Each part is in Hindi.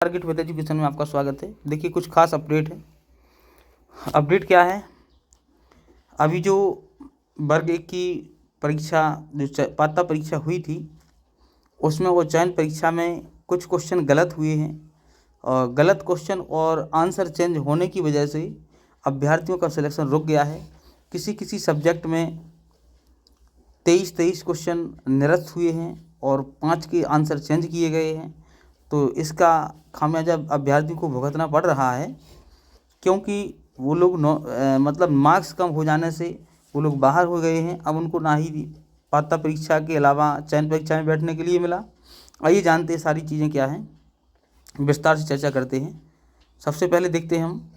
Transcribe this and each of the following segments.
टारगेट विद एजुकेशन में आपका स्वागत है। देखिए कुछ खास अपडेट है। अपडेट क्या है, अभी जो वर्ग 1 की परीक्षा जो पात्रता परीक्षा हुई थी उसमें वो चयन परीक्षा में कुछ क्वेश्चन गलत हुए हैं और गलत क्वेश्चन और आंसर चेंज होने की वजह से अभ्यर्थियों का सिलेक्शन रुक गया है। किसी किसी सब्जेक्ट में 23 क्वेश्चन निरस्त हुए हैं और 5 के आंसर चेंज किए गए हैं। तो इसका खामियाजा अभ्यर्थियों को भुगतना पड़ रहा है, क्योंकि वो लोग मतलब मार्क्स कम हो जाने से वो लोग बाहर हो गए हैं। अब उनको ना ही पात्रता परीक्षा के अलावा चयन परीक्षा में बैठने के लिए मिला। आइए जानते हैं सारी चीज़ें क्या हैं, विस्तार से चर्चा करते हैं। सबसे पहले देखते हैं हम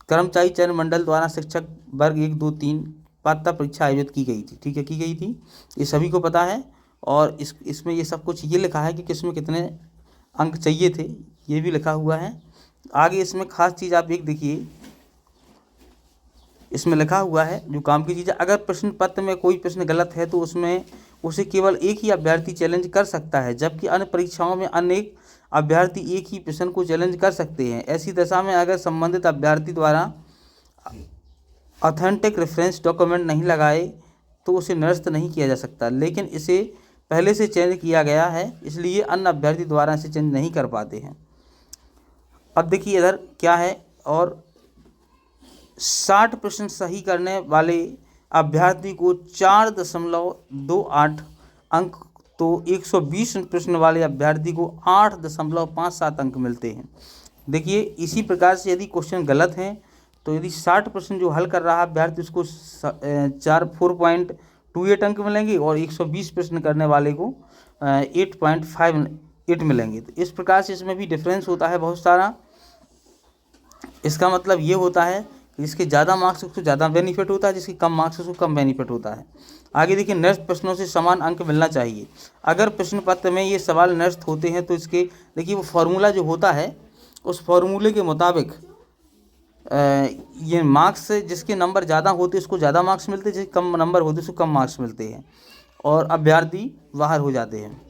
कर्मचारी चयन मंडल द्वारा शिक्षक वर्ग 1, 2, 3 पात्रता परीक्षा आयोजित की गई थी। ठीक है, की गई थी, ये सभी को पता है। और इसमें ये सब कुछ ये लिखा है कि किसमें कितने अंक चाहिए थे, ये भी लिखा हुआ है। आगे इसमें खास चीज़ आप एक देखिए, इसमें लिखा हुआ है जो काम की चीज़ है, अगर प्रश्न पत्र में कोई प्रश्न गलत है तो उसमें उसे केवल एक ही अभ्यर्थी चैलेंज कर सकता है, जबकि अन्य परीक्षाओं में अनेक अभ्यर्थी एक ही प्रश्न को चैलेंज कर सकते हैं। ऐसी दशा में अगर संबंधित अभ्यर्थी द्वारा ऑथेंटिक रेफरेंस डॉक्यूमेंट नहीं लगाए तो उसे निरस्त नहीं किया जा सकता, लेकिन इसे पहले से चेंज किया गया है, इसलिए अन्य अभ्यर्थी द्वारा इसे चेंज नहीं कर पाते हैं। अब देखिए इधर क्या है, और 60 प्रश्न सही करने वाले अभ्यर्थी को 4.28 अंक, तो 120 प्रश्न वाले अभ्यर्थी को 8.57 अंक मिलते हैं। देखिए इसी प्रकार से यदि क्वेश्चन गलत हैं तो यदि 60 प्रश्न जो हल कर रहा अभ्यर्थी उसको 4.28 अंक मिलेंगे और 120 प्रश्न करने वाले को 8.58 मिलेंगे। तो इस प्रकार से इसमें भी डिफरेंस होता है बहुत सारा। इसका मतलब ये होता है कि जिसके ज़्यादा मार्क्स उसको ज़्यादा बेनिफिट होता है, जिसके कम मार्क्स उसको कम बेनिफिट होता है। आगे देखिए निरस्त प्रश्नों से समान अंक मिलना चाहिए। अगर प्रश्न पत्र में ये सवाल निरस्त होते हैं तो इसके देखिए वो फार्मूला जो होता है उस फार्मूले के मुताबिक ये मार्क्स जिसके नंबर ज़्यादा होते हैं उसको ज़्यादा मार्क्स मिलते हैं, जिसके कम नंबर होते हैं उसको कम मार्क्स मिलते हैं और अभ्यर्थी बाहर हो जाते हैं।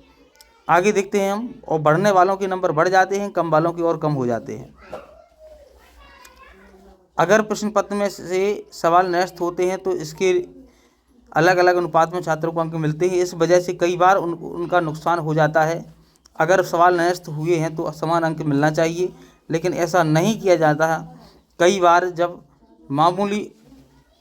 आगे देखते हैं हम, और बढ़ने वालों के नंबर बढ़ जाते हैं, कम वालों के और कम हो जाते हैं। अगर प्रश्न पत्र में से सवाल निरस्त होते हैं तो इसके अलग अलग अनुपात में छात्रों को अंक मिलते हैं। इस वजह से कई बार उनका नुकसान हो जाता है। अगर सवाल निरस्त हुए हैं तो समान अंक मिलना चाहिए, लेकिन ऐसा नहीं किया जाता। कई बार जब मामूली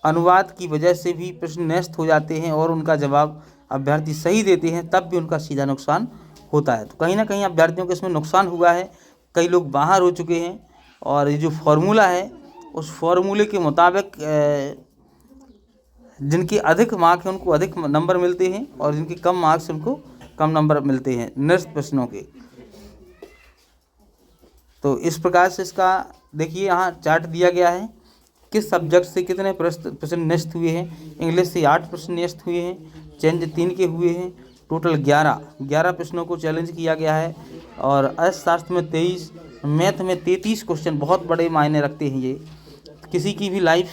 अनुवाद की वजह से भी प्रश्न निरस्त हो जाते हैं और उनका जवाब अभ्यर्थी सही देते हैं, तब भी उनका सीधा नुकसान होता है। तो कहीं ना कहीं अभ्यर्थियों को इसमें नुकसान हुआ है, कई लोग बाहर हो चुके हैं। और ये जो फार्मूला है उस फार्मूले के मुताबिक जिनके अधिक मार्क हैं उनको अधिक नंबर मिलते हैं और जिनके कम मार्क्स उनको कम नंबर मिलते हैं निरस्त प्रश्नों के। तो इस प्रकार से इसका देखिए यहाँ चार्ट दिया गया है, किस सब्जेक्ट से कितने प्रश्न निरस्त हुए हैं। इंग्लिश से 8 प्रश्न निरस्त हुए हैं, चेंज 3 के हुए हैं, टोटल 11 प्रश्नों को चैलेंज किया गया है। और अर्थशास्त्र में 23, मैथ में 33 क्वेश्चन बहुत बड़े मायने रखते हैं, ये किसी की भी लाइफ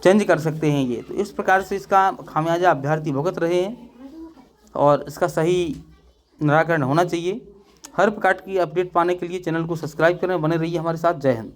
चेंज कर सकते हैं ये। तो इस प्रकार से इसका खामियाजा अभ्यर्थी भुगत रहे हैं और इसका सही निराकरण होना चाहिए। हर प्रकार की अपडेट पाने के लिए चैनल को सब्सक्राइब करें, बने रहिए हमारे साथ। जय हिंद।